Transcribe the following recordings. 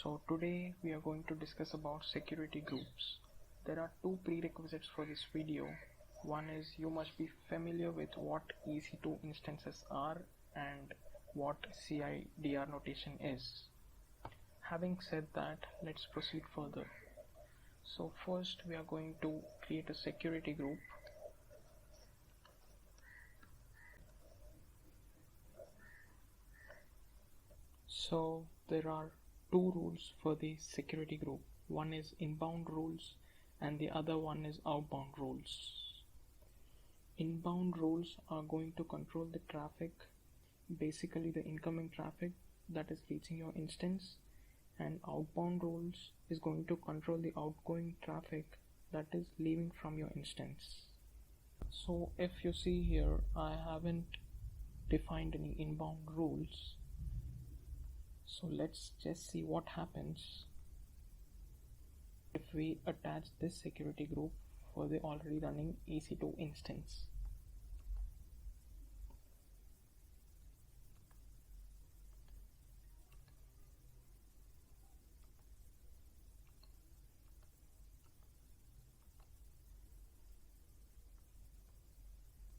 So today we are going to discuss about security groups. There are two prerequisites for this video. One is you must be familiar with what EC2 instances are and what CIDR notation is. Having said that, let's proceed further. So first we are going to create a security group. So there are two rules for the security group. One is inbound rules and the other one is outbound rules. Inbound rules are going to control the traffic, basically the incoming traffic that is reaching your instance, and outbound rules is going to control the outgoing traffic that is leaving from your instance. So if you see here, I haven't defined any inbound rules. So let's just see what happens if we attach this security group for the already running EC2 instance.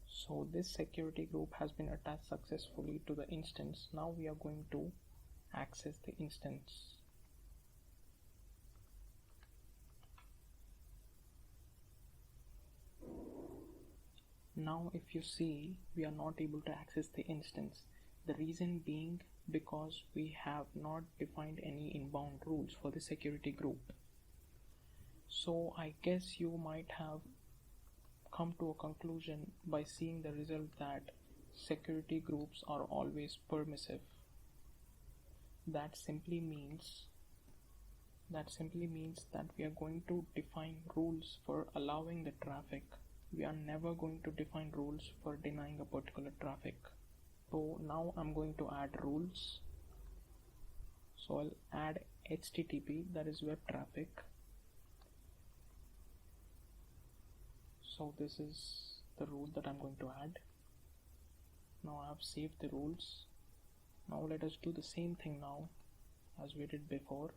So this security group has been attached successfully to the instance. Now we are going to access the instance. Now if you see, we are not able to access the instance. The reason being because we have not defined any inbound rules for the security group. So I guess you might have come to a conclusion by seeing the result that security groups are always permissive. That simply means that we are going to define rules for allowing the traffic. We are never going to define rules for denying a particular traffic. So now I'm going to add rules. So I'll add HTTP, that is web traffic. So this is the rule that I'm going to add. Now I have saved the rules. Now let us do the same thing now as we did before.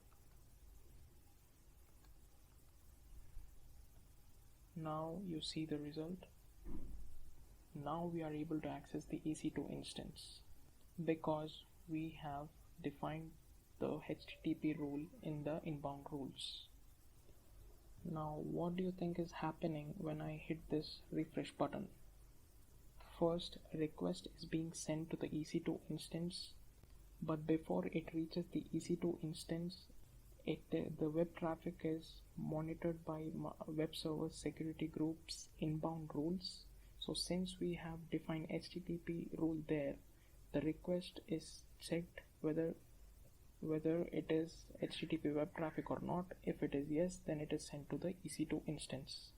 Now you see the result. Now we are able to access the EC2 instance because we have defined the HTTP rule in the inbound rules. Now what do you think is happening when I hit this refresh button? First, a request is being sent to the EC2 instance, but before it reaches the EC2 instance, the web traffic is monitored by web server security group's inbound rules. So since we have defined HTTP rule there, the request is checked whether it is HTTP web traffic or not. If it is yes, then it is sent to the EC2 instance.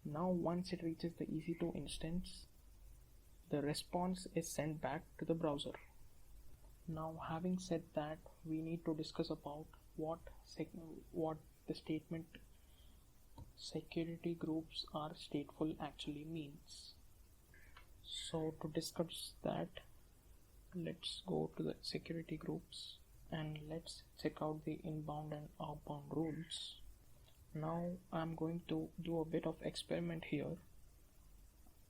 Now once it reaches the EC2 instance, the response is sent back to the browser. Now having said that, we need to discuss about what the statement security groups are stateful actually means. So to discuss that, let's go to the security groups and let's check out the inbound and outbound rules. Now I'm going to do a bit of experiment here.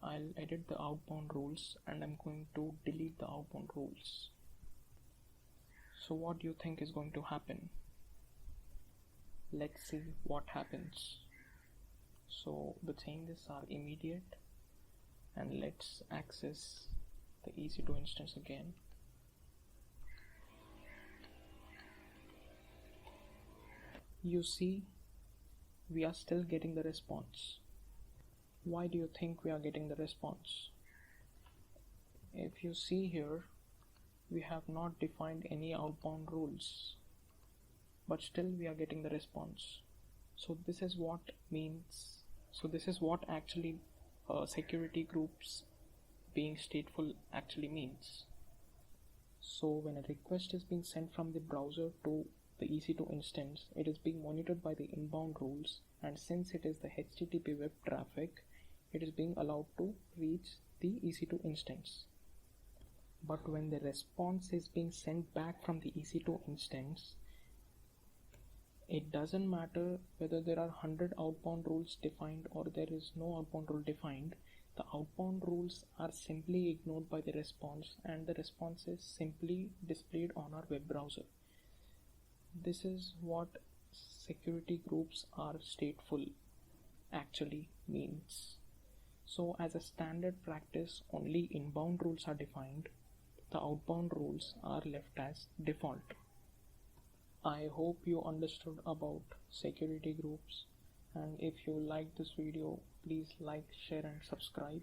I'll edit the outbound rules and I'm going to delete the outbound rules. So what do you think is going to happen? Let's see what happens. So the changes are immediate, and let's access the EC2 instance again. You see, we are still getting the response. Why do you think we are getting the response? If you see here, we have not defined any outbound rules, but still we are getting the response. So this is what actually security groups being stateful actually means. So when a request is being sent from the browser to the EC2 instance, it is being monitored by the inbound rules, and since it is the HTTP web traffic, it is being allowed to reach the EC2 instance. But when the response is being sent back from the EC2 instance, It doesn't matter whether there are 100 outbound rules defined or there is no outbound rule defined. The outbound rules are simply ignored by the response, and the response is simply displayed on our web browser. This is what security groups are stateful actually means. So as a standard practice, only inbound rules are defined. The outbound rules are left as default. I hope you understood about security groups, and if you like this video, please like, share and subscribe,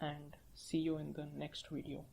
and see you in the next video.